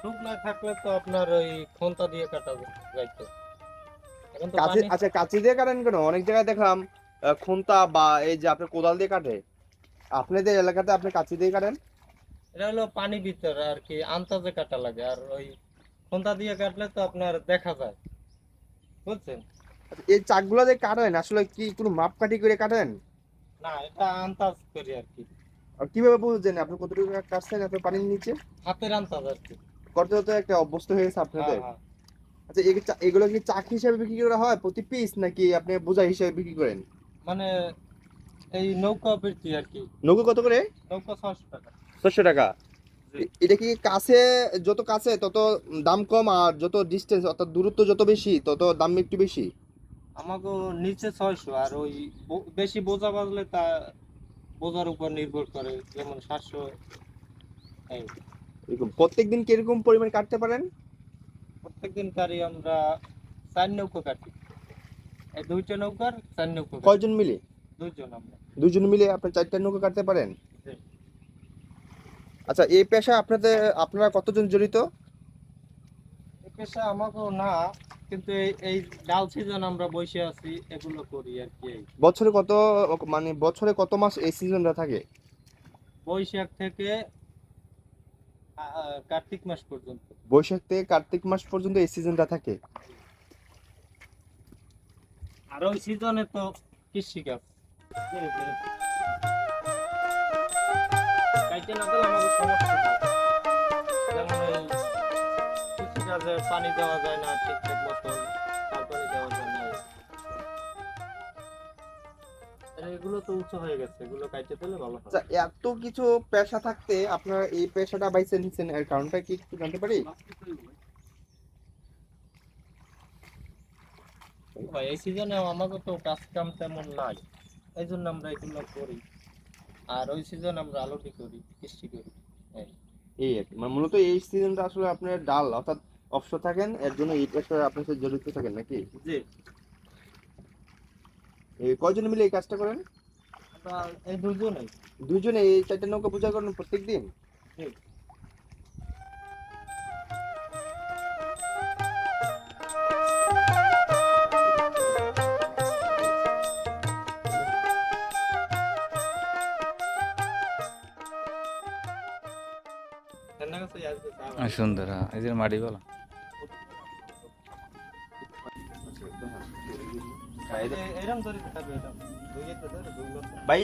শুকনা থাকলে তো আপনার ওই খন্তা দিয়ে কাটা যাইতো। এখন তো কাঁচি, পানি। আচ্ছা কাঁচি দিয়ে কাটেন কেন? অনেক জায়গায় দেখলাম খুন্তা বা এই যে আপনার কোদাল দিয়ে কাটে। আপনাদের এলাকাতে আপনি কাঁচি দিয়ে কাটেন? এটা হলো পানি ভিতরে আর কি আন্তাজে কাটা লাগে, আর ওই খন্তা দিয়ে কাটলে তো আপনার দেখা যায়, বুঝছেন? আচ্ছা, এই চাকগুলো যে কাটেন আসলে কি কোনো মাপকাঠি করে কাটেন? না, এটা আন্তাজ করি আর কি। আর কিভাবে বুঝছেন আপনি কতটুকু কাটছেন আপনার পানির নিচে? হাতের আন্তাজ আর কি। করতে হতে একটা অভ্যস্ত হয়ে গেছে হ্যাঁ, আপনাদের। হ্যাঁ। আচ্ছা এগুলো কি চাক হিসেবে বিক্রি করা হয় প্রতি পিস, নাকি আপনি বোঝা হিসেবে বিক্রি করেন? মানে এই নৌকা বৃত্তি আর কি। নৌকো কত করে? নৌকা 600 টাকা। 600 টাকা। জি। এটা কি কাছে, যত কাছে তত দাম কম, আর যত ডিস্টেন্স অর্থাৎ দূরত্ব যত বেশি তত দাম একটু বেশি? আমাকে নিচে 600, আর ওই বেশি বোঝা বাজলে তা বোঝার উপর নির্ভর করে, যেমন 700। এই এরকম প্রত্যেকদিন কিরকম পরিমাণ কাটতে পারেন? প্রত্যেকদিন কারি আমরা 4 নৌকো কাটি। এই 2টা নৌকার 4 নৌকো কাটি। কয়জন মিলে? 2 জন আমরা। দুজন মিলে আপনার 4টা নৌকা কাটতে পারেন? জি। আচ্ছা এই পেশা আপনাদের, আপনারা কতজন জড়িত? এই পেশা আমাকেও না, কিন্তু এই ডাল সিজন আমরা বসে আছি, এগুলো করি আর কি। এই বছরে কত, মানে বছরে কত মাস এই সিজনটা থাকে? বৈশাখ থেকে কার্তিক মাস পর্যন্ত। বৈশাখ থেকে কার্তিক মাস পর্যন্ত এই সিজনটা থাকে। আর ওই সিজনে তো কৃষিকাজ কাইটে না দিলে আমাদের সমস্যা হয়। যেমন এই কৃষিকাজে পানি দেওয়া যায় না ঠিকঠাক মতো, তারপরে দেওয়া যায় না। এগুলো তো উঁচু হয়ে গেছে, এগুলো কাইটে দিলে ভালো হয়। আচ্ছা এত কিছু পেশা থাকতে আপনারা এই পেশাটা বাইছে নিচ্ছেন, এর কারণটা কি একটু জানতে পারি? ভাই এই সিজনে আমাকে তো কাজ কাম তেমন নাই, এই জন্য আমরা এগুলো করি। আর ওই সিজন আমরা আলুটি করি, কৃষি করি। এই এই আর কি। মানে মূলত এই সিজনটা আসলে আপনার ডাল অর্থাৎ অবসর থাকেন, এর জন্য এই পেশায় আপনার সাথে জড়িত থাকেন নাকি? জি। এই কয়জন মিলে এই কাজটা করেন? আমরা এই 2 জনেই। দুইজনে এই 4টা নৌকা পূজা করেন প্রত্যেকদিন? জি। সুন্দর, হ্যাঁ, এই যে মাটি বলা। এরকম ধরে থাকবে, এরকম দুইয়ে তো ধরে দুই ভাই